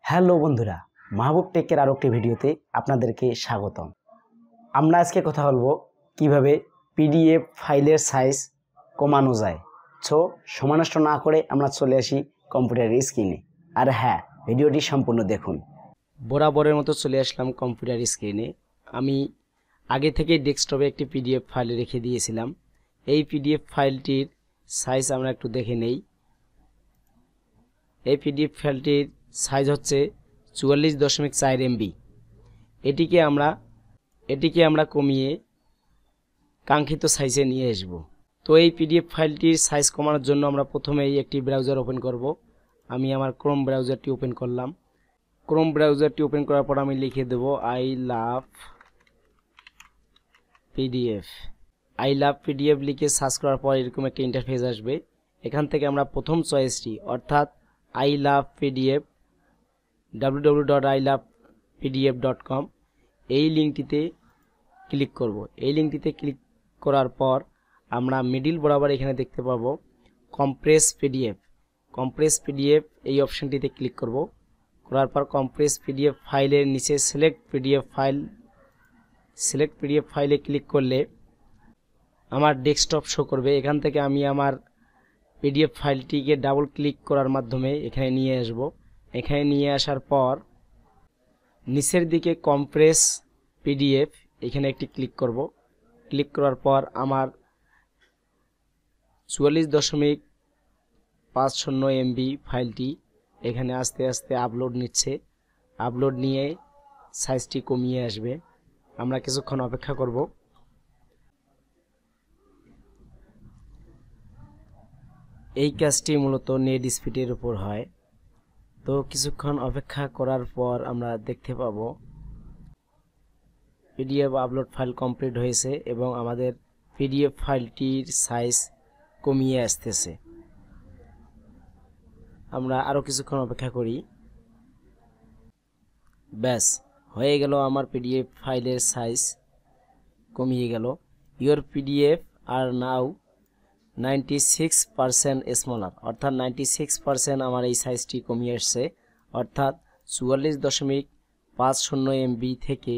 Hello বন্ধুরা, মাহবুব টেকের আরো একটি ভিডিওতে আপনাদেরকে স্বাগতম। আমরা আজকে কথা বলবো কিভাবে পিডিএফ ফাইলের সাইজ কমানো যায়। সো সময় নষ্ট না করে আমরা চলে আসি কম্পিউটারের স্ক্রিনে। আর হ্যাঁ, ভিডিওটি সম্পূর্ণ দেখুন। বরাবরের মতো চলে আসলাম কম্পিউটার স্ক্রিনে। আমি আগে থেকে ডেস্কটপে একটি পিডিএফ ফাইল রেখে দিয়েছিলাম। এই পিডিএফ ফাইলটির সাইজ আমরা একটু দেখে নেই। এই পিডিএফ ফাইলটির সাইজ হচ্ছে 44.4 MB। এটিকে আমরা কমিয়ে কাঙ্ক্ষিত সাইজে নিয়ে আসব। তো এই পিডিএফ ফাইলটির সাইজ কমানোর জন্য আমরা প্রথমেই একটি ব্রাউজার ওপেন করব। আমি আমার ক্রোম ব্রাউজারটি ওপেন করলাম। ক্রোম ব্রাউজারটি ওপেন করার পর আমি লিখে দেব আই লাভ পিডিএফ লিখে সার্চ করার পর এরকম একটা ইন্টারফেস আসবে। এখান থেকে আমরা প্রথম চয়েসটি অর্থাৎ আই লাভ পিডিএফ www.ilovepdf.com এই লিঙ্কটিতে ক্লিক করব। এই লিঙ্কটিতে ক্লিক করার পর আমরা মিডিল বরাবর এখানে দেখতে পাবো কম্প্রেস পিডিএফ এই অপশনটিতে ক্লিক করব। করার পর কম্প্রেস পিডিএফ ফাইলের নিচে সিলেক্ট পিডিএফ ফাইলে ক্লিক করলে আমার ডেস্কটপ শো করবে। এখান থেকে আমি আমার পিডিএফ ফাইলটিকে ডাবল ক্লিক করার মাধ্যমে এখানে নিয়ে আসব। এখানে নিয়ে আসার পর নিচের দিকে কম্প্রেস পিডিএফ এখানে একটি ক্লিক করব। ক্লিক করার পর আমার 44.50 MB ফাইলটি এখানে আস্তে আস্তে আপলোড নিচ্ছে। আপলোড নিয়ে সাইজটি কমিয়ে আসবে। আমরা কিছুক্ষণ অপেক্ষা করব। এই কাজটি মূলত নেট স্পিডের উপর হয়। তো কিছুক্ষণ অপেক্ষা করার পর আমরা দেখতে পাবো পিডিএফ আপলোড ফাইল কমপ্লিট হয়েছে এবং আমাদের পিডিএফ ফাইলটির সাইজ কমিয়ে আসতেছে। আমরা আরো কিছুক্ষণ অপেক্ষা করি। ব্যাস হয়ে গেল, আমার পিডিএফ ফাইলের সাইজ কমিয়ে গেল। Your PDF are now 96% smaller, অর্থাৎ 96% আমার এই সাইজটি কমিয়ে আসছে। অর্থাৎ 44.50 MB থেকে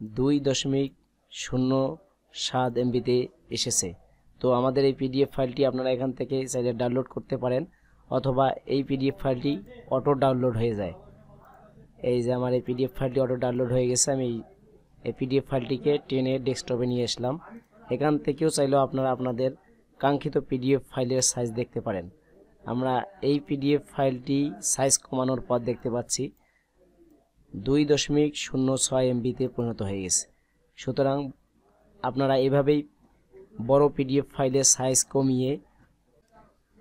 2.07 MBতে এসেছে। তো আমাদের এই পিডিএফ ফাইলটি আপনারা এখান থেকে চাইলে ডাউনলোড করতে পারেন, অথবা এই পিডিএফ ফাইলটি অটো ডাউনলোড হয়ে যায়। এই যে আমার এই পিডিএফ ফাইলটি অটো ডাউনলোড হয়ে গেছে। আমি এই পিডিএফ ফাইলটিকে টেনে ডেস্কটপে নিয়ে আসলাম। এখান থেকেও চাইলেও আপনারা আপনাদের কাঙ্ক্ষিত পিডিএফ ফাইলের সাইজ দেখতে পারেন। আমরা এই পিডিএফ ফাইলটি সাইজ কমানোর পর দেখতে পাচ্ছি 2.06 MBতে পরিণত হয়ে গেছে। সুতরাং আপনারা এভাবেই বড় পিডিএফ ফাইলের সাইজ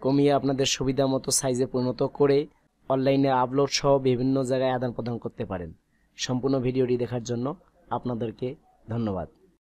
কমিয়ে আপনাদের সুবিধা মতো সাইজে পরিণত করে অনলাইনে আপলোড সহ বিভিন্ন জায়গায় আদান প্রদান করতে পারেন। সম্পূর্ণ ভিডিওটি দেখার জন্য আপনাদেরকে ধন্যবাদ।